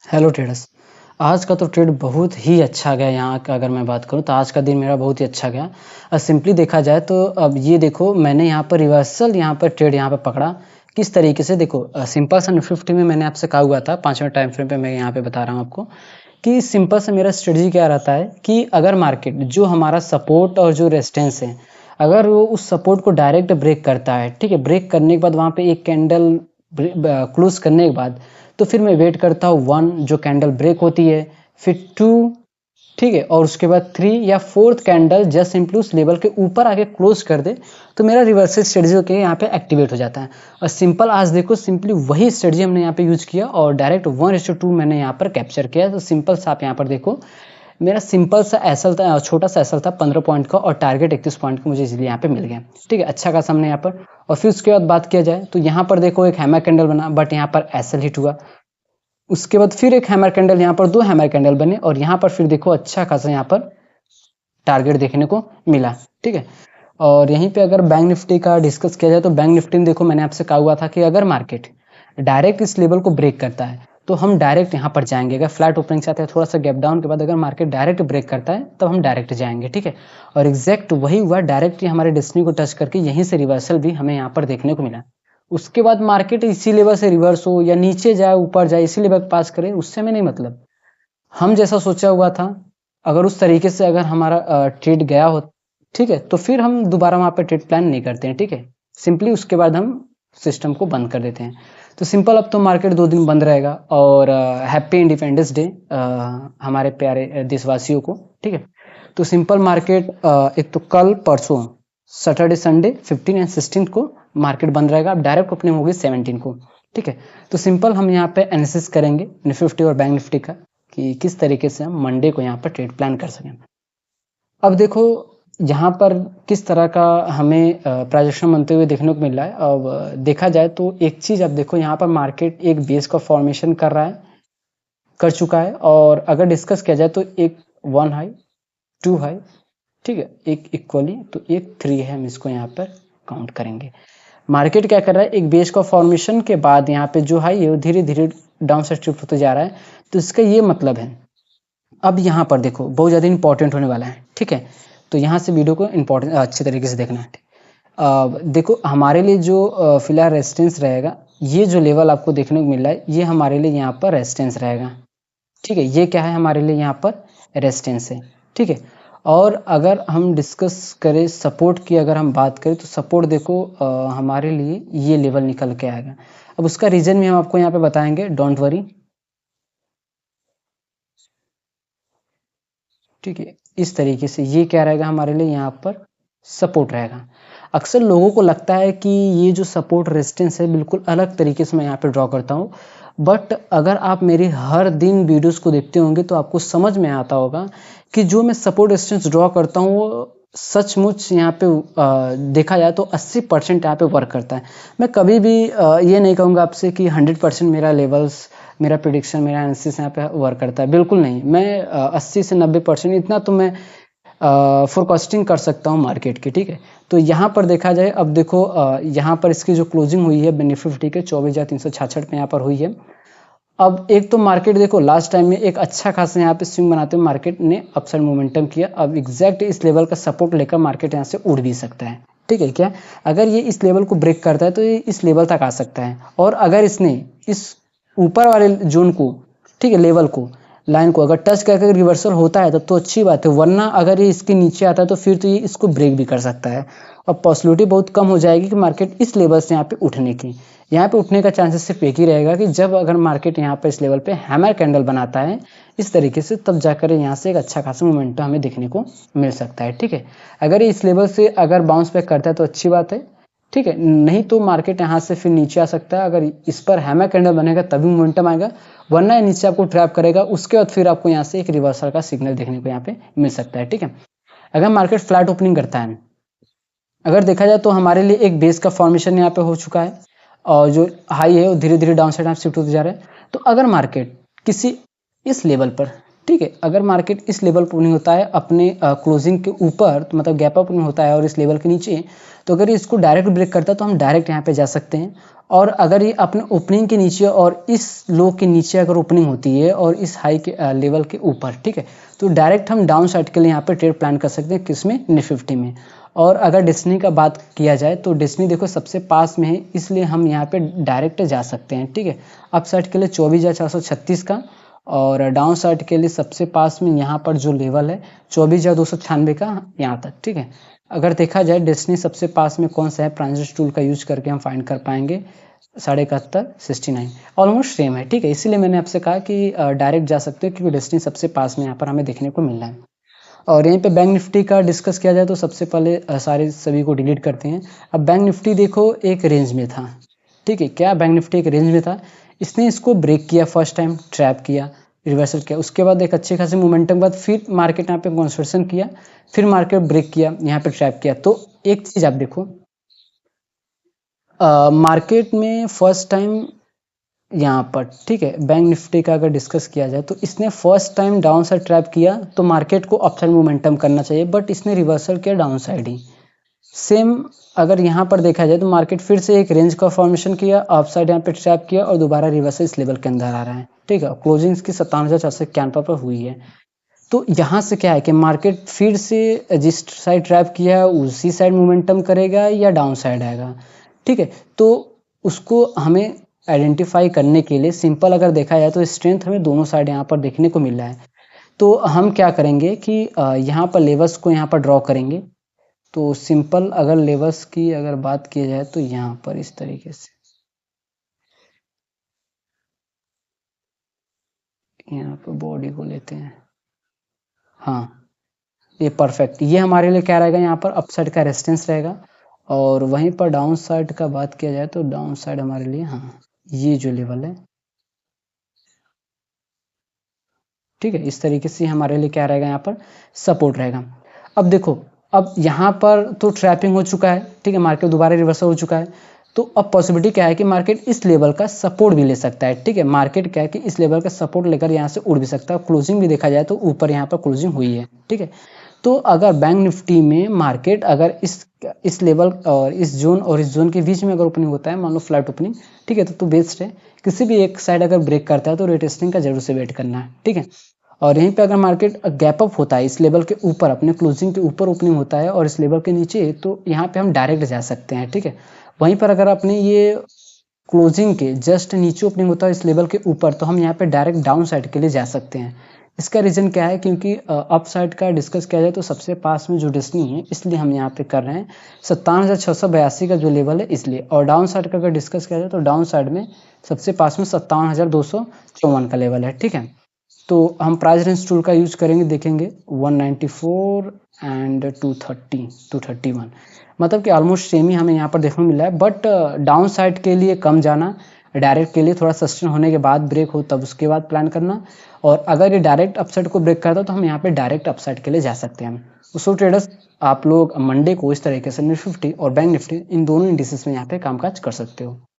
Hello traders. आज का तो ट्रेड बहुत ही अच्छा गया। यहाँ का अगर मैं बात करूँ तो आज का दिन मेरा बहुत ही अच्छा गया। सिंपली देखा जाए तो अब ये देखो, मैंने यहाँ पर रिवर्सल यहाँ पर ट्रेड यहाँ पर पकड़ा। किस तरीके से देखो, सिंपल सा निफ्टी में मैंने आपसे कहा हुआ था 5 मिनट टाइम फ्रेम पे, मैं यहाँ पे बता रहा हूँ आपको कि सिंपल सा मेरा स्ट्रेटजी क्या रहता है कि अगर मार्केट जो हमारा सपोर्ट और जो रेजिस्टेंस है, अगर वो उस सपोर्ट को डायरेक्ट ब्रेक करता है, ठीक है, ब्रेक करने के बाद वहाँ पे एक कैंडल क्लोज करने के बाद तो फिर मैं वेट करता हूँ 1 जो कैंडल ब्रेक होती है, फिर 2, ठीक है, और उसके बाद 3 या 4th कैंडल जस्ट सिंपली उस लेवल के ऊपर आके क्लोज कर दे तो मेरा रिवर्सल स्ट्रेटजी के यहाँ पे एक्टिवेट हो जाता है। और सिंपल आज देखो, सिंपली वही स्ट्रेटजी हमने यहाँ पे यूज किया और डायरेक्ट 1:2 मैंने यहाँ पर कैप्चर किया। तो सिंपल सा आप यहाँ पर देखो, मेरा सिंपल सा एसएल था, छोटा सा एसएल था 15 पॉइंट का और टारगेट 31 पॉइंट का मुझे इसलिए यहाँ पे मिल गया। ठीक है, अच्छा खासा हमने यहाँ पर। और फिर उसके बाद बात किया जाए तो यहाँ पर देखो एक हैमर कैंडल बना, बट यहाँ पर एसएल हिट हुआ। उसके बाद फिर एक हैमर कैंडल, यहाँ पर 2 हैमर कैंडल बने और यहाँ पर फिर देखो अच्छा खासा यहाँ पर टारगेट देखने को मिला। ठीक है, और यहीं पे अगर बैंक निफ्टी का डिस्कस किया जाए तो बैंक निफ्टी में देखो, मैंने आपसे कहा हुआ था कि अगर मार्केट डायरेक्ट इस लेवल को ब्रेक करता है तो हम डायरेक्ट यहाँ पर जाएंगे। अगर फ्लैट ओपनिंग चाहते हैं, थोड़ा सा गैप डाउन के बाद अगर मार्केट डायरेक्ट ब्रेक करता है तब हम डायरेक्ट जाएंगे। ठीक है, और एग्जैक्ट वही हुआ, डायरेक्टली हमारे डेस्टिनी को टच करके यहीं से रिवर्सल भी हमें यहाँ पर देखने को मिला। उसके बाद मार्केट इसी लेवल से रिवर्स हो या नीचे जाए ऊपर जाए, इसी लेवल पास करे, उससे हमें नहीं मतलब। हम जैसा सोचा हुआ था, अगर उस तरीके से अगर हमारा ट्रेड गया हो, ठीक है, तो फिर हम दोबारा वहाँ पे ट्रेड प्लान नहीं करते हैं। ठीक है, सिंपली उसके बाद हम सिस्टम को बंद कर देते हैं। तो सिंपल, अब तो मार्केट 2 दिन बंद रहेगा और हैप्पी इंडिपेंडेंस डे हमारे प्यारे देशवासियों को। ठीक है, तो सिंपल मार्केट एक तो कल परसों सैटरडे संडे 15 एंड 16 को मार्केट बंद रहेगा। अब डायरेक्ट ओपनिंग होगी 17 को। ठीक है, तो सिंपल हम यहाँ पे एनालिसिस करेंगे निफ्टी और बैंक निफ्टी का कि किस तरीके से हम मंडे को यहाँ पर ट्रेड प्लान कर सकें। अब देखो यहाँ पर किस तरह का हमें प्राइजेशन बनते हुए देखने को मिल रहा है। अब देखा जाए तो एक चीज़, अब देखो यहाँ पर मार्केट एक बेस का फॉर्मेशन कर रहा है, कर चुका है। और अगर डिस्कस किया जाए तो एक 1 हाई 2 हाई, ठीक है, एक इक्वली तो एक 3 है, हम इसको यहाँ पर काउंट करेंगे। मार्केट क्या कर रहा है, एक बेस का फॉर्मेशन के बाद यहाँ पे जो हाई है वो धीरे धीरे डाउन साइड शिफ्ट होते जा रहा है। तो इसका ये मतलब है, अब यहाँ पर देखो बहुत ज़्यादा इंपॉर्टेंट होने वाला है। ठीक है, तो यहाँ से वीडियो को इंपॉर्टेंट अच्छे तरीके से देखना है। देखो हमारे लिए जो फिलहाल रेजिस्टेंस रहेगा, ये जो लेवल आपको देखने को मिल रहा है, ये हमारे लिए यहाँ पर रेजिस्टेंस रहेगा। ठीक है, ये क्या है, हमारे लिए यहाँ पर रेजिस्टेंस है। ठीक है, और अगर हम डिस्कस करें सपोर्ट की, अगर हम बात करें तो सपोर्ट देखो हमारे लिए ये लेवल निकल के आएगा। अब उसका रीजन भी हम आपको यहाँ पे बताएंगे, डोंट वरी। ठीक है, इस तरीके से ये क्या रहेगा, हमारे लिए यहाँ पर सपोर्ट रहेगा। अक्सर लोगों को लगता है कि ये जो सपोर्ट रेजिस्टेंस है बिल्कुल अलग तरीके से मैं यहाँ पे ड्रॉ करता हूँ, बट अगर आप मेरी हर दिन वीडियोस को देखते होंगे तो आपको समझ में आता होगा कि जो मैं सपोर्ट रेजिस्टेंस ड्रॉ करता हूँ वो सचमुच यहाँ पे देखा जाए तो 80% यहाँ पे वर्क करता है। मैं कभी भी ये नहीं कहूँगा आपसे कि 100% मेरा लेवल्स, मेरा प्रिडिक्शन, मेरा एनालिसिस यहाँ पे वर्क करता है, बिल्कुल नहीं। मैं 80 से 90% इतना तो मैं फोरकास्टिंग कर सकता हूँ मार्केट की। ठीक है, तो यहाँ पर देखा जाए, अब देखो यहाँ पर इसकी जो क्लोजिंग हुई है निफ्टी के 24,366 पे यहाँ पर हुई है। अब एक तो मार्केट देखो लास्ट टाइम में एक अच्छा खासा यहाँ पे स्विंग बनाते हुए मार्केट ने अपसाइड मोमेंटम किया। अब एग्जैक्ट इस लेवल का सपोर्ट लेकर मार्केट यहाँ से उड़ भी सकता है। ठीक है, क्या अगर ये इस लेवल को ब्रेक करता है तो ये इस लेवल तक आ सकता है, और अगर इसने इस ऊपर वाले जोन को, ठीक है, लेवल को, लाइन को अगर टच करके रिवर्सल होता है तो अच्छी बात है, वरना अगर ये इसके नीचे आता है तो फिर तो ये इसको ब्रेक भी कर सकता है और पॉसिबिलिटी बहुत कम हो जाएगी कि मार्केट इस लेवल से यहाँ पे उठने की। यहाँ पे उठने का चांसेस सिर्फ एक ही रहेगा कि जब अगर मार्केट यहाँ पे इस लेवल पे हैमर कैंडल बनाता है इस तरीके से, तब जाकर यहाँ से एक अच्छा खासा मोमेंटम हमें देखने को मिल सकता है। ठीक है, अगर ये इस लेवल से अगर बाउंस बैक करता है तो अच्छी बात है। ठीक है, नहीं तो मार्केट यहाँ से फिर नीचे आ सकता है। अगर इस पर हैमर कैंडल बनेगा तभी मोमेंटम आएगा, वरना ये नीचे आपको ट्रैप करेगा। उसके बाद फिर आपको यहाँ से एक रिवर्सल का सिग्नल देखने को यहाँ पे मिल सकता है। ठीक है, अगर मार्केट फ्लैट ओपनिंग करता है, अगर देखा जाए तो हमारे लिए एक बेस का फॉर्मेशन यहाँ पे हो चुका है और जो हाई है वो धीरे धीरे डाउन साइड शिफ्ट होते जा रहे हैं। तो अगर मार्केट किसी इस लेवल पर, ठीक है, अगर मार्केट इस लेवल पर ओपनिंग होता है अपने क्लोजिंग के ऊपर, तो मतलब गैप अप ओपनिंग होता है और इस लेवल के नीचे, तो अगर ये इसको डायरेक्ट ब्रेक करता है तो हम डायरेक्ट यहाँ पे जा सकते हैं। और अगर ये अपने ओपनिंग के नीचे और इस लो के नीचे अगर ओपनिंग होती है और इस हाई के लेवल के ऊपर, ठीक है, तो डायरेक्ट हम डाउन साइड के लिए यहाँ पे ट्रेड प्लान कर सकते हैं, किसमें, निफ्टी में। और अगर डेस्टिनी का बात किया जाए तो डेस्टिनी देखो सबसे पास में है, इसलिए हम यहाँ पे डायरेक्ट जा सकते हैं, ठीक है। अप साइड के लिए 24,436 का, और डाउन साइड के लिए सबसे पास में यहाँ पर जो लेवल है 24,296 का, यहाँ तक, ठीक है। अगर देखा जाए डेस्टिनी सबसे पास में कौन सा है, ट्रांजिट टूल का यूज करके हम फाइंड कर पाएंगे, 71.69, ऑलमोस्ट सेम है, ठीक है। इसीलिए मैंने आपसे कहा कि डायरेक्ट जा सकते हो, क्योंकि डेस्टिनी सबसे पास में यहाँ पर हमें देखने को मिल रहा है। और यहीं पे बैंक निफ्टी का डिस्कस किया जाए तो सबसे पहले सारे सभी को डिलीट करते हैं। अब बैंक निफ्टी देखो एक रेंज में था, ठीक है, क्या बैंक निफ्टी एक रेंज में था, इसने इसको ब्रेक किया, फर्स्ट टाइम ट्रैप किया, रिवर्सल किया, उसके बाद एक अच्छे खासे मोमेंटम के बाद फिर मार्केट यहाँ पे कंसोलिडेशन किया, फिर मार्केट ब्रेक किया, यहाँ पे ट्रैप किया। तो एक चीज आप देखो, मार्केट में फर्स्ट टाइम यहाँ पर, ठीक है, बैंक निफ्टी का अगर डिस्कस किया जाए तो इसने first time down side trap किया, तो मार्केट को अप साइड मोमेंटम करना चाहिए, बट इसने रिवर्सल किया डाउन साइड ही। सेम अगर यहाँ पर देखा जाए तो मार्केट फिर से एक रेंज का फॉर्मेशन किया, अप साइड यहाँ पे ट्रैप किया और दोबारा रिवर्सल इस लेवल के अंदर आ रहा है, ठीक है। क्लोजिंग इसकी 57,491 पर हुई है। तो यहाँ से क्या है कि मार्केट फिर से जिस साइड ट्रैप किया है उसी साइड मोमेंटम करेगा या डाउन साइड आएगा, ठीक है। तो उसको हमें आइडेंटिफाई करने के लिए सिंपल अगर देखा जाए तो स्ट्रेंथ हमें दोनों साइड यहाँ पर देखने को मिल रहा है। तो हम क्या करेंगे कि यहाँ पर लेवल्स को यहाँ पर ड्रॉ करेंगे। तो सिंपल अगर लेवल्स की अगर बात की जाए तो यहाँ पर इस तरीके से, यहाँ पर बॉडी को लेते हैं, हाँ, ये परफेक्ट, ये हमारे लिए क्या रहेगा, यहाँ पर अपसाइड का रेजिस्टेंस रहेगा। और वहीं पर डाउन साइड का बात किया जाए तो डाउन साइड हमारे लिए, हाँ, ये जो लेवल है, ठीक है, इस तरीके से हमारे लिए क्या रहेगा, यहाँ पर सपोर्ट रहेगा। अब देखो, अब यहाँ पर तो ट्रैपिंग हो चुका है, ठीक है, मार्केट दोबारा रिवर्सल हो चुका है। तो अब पॉसिबिलिटी क्या है कि मार्केट इस लेवल का सपोर्ट भी ले सकता है, ठीक है, मार्केट क्या है कि इस लेवल का सपोर्ट लेकर यहाँ से उड़ भी सकता है। क्लोजिंग भी देखा जाए तो ऊपर यहाँ पर क्लोजिंग हुई है, ठीक है। तो अगर बैंक निफ्टी में मार्केट अगर इस लेवल और इस जोन के बीच में अगर ओपनिंग होता है, मान लो फ्लैट ओपनिंग, ठीक है, तो बेस्ट है। किसी भी एक साइड अगर ब्रेक करता है तो रिटेस्टिंग का जरूर से वेट करना है, ठीक है। और यहीं पे अगर मार्केट गैप अप होता है इस लेवल के ऊपर, अपने क्लोजिंग के ऊपर ओपनिंग होता है और इस लेवल के नीचे, तो यहाँ पे हम डायरेक्ट जा सकते हैं, ठीक है। वहीं पर अगर अपने ये क्लोजिंग के जस्ट नीचे ओपनिंग होता है इस लेवल के ऊपर, तो हम यहाँ पे डायरेक्ट डाउन साइड के लिए जा सकते हैं। इसका रीजन क्या है, क्योंकि अप साइड का डिस्कस किया जाए तो सबसे पास में जो डेस्टिनी है, इसलिए हम यहाँ पे कर रहे हैं 57,682 का जो लेवल है, इसलिए। और डाउन साइड का अगर डिस्कस किया जाए तो डाउन साइड में सबसे पास में 57,254 का लेवल है, ठीक है। तो हम प्राइस रेंज टूल का यूज करेंगे, देखेंगे 194 एंड 231, मतलब कि ऑलमोस्ट सेम ही हमें यहाँ पर देखने को मिला है। बट डाउन साइड के लिए कम जाना, डायरेक्ट के लिए थोड़ा सस्टेन होने के बाद ब्रेक हो तब उसके बाद प्लान करना। और अगर ये डायरेक्ट अपसाइड को ब्रेक करता तो हम यहाँ पे डायरेक्ट अपसाइड के लिए जा सकते हैं। सो ट्रेडर्स, आप लोग मंडे को इस तरीके से निफ्टी और बैंक निफ्टी इन दोनों इंडिसेस में यहाँ पे कामकाज कर सकते हो।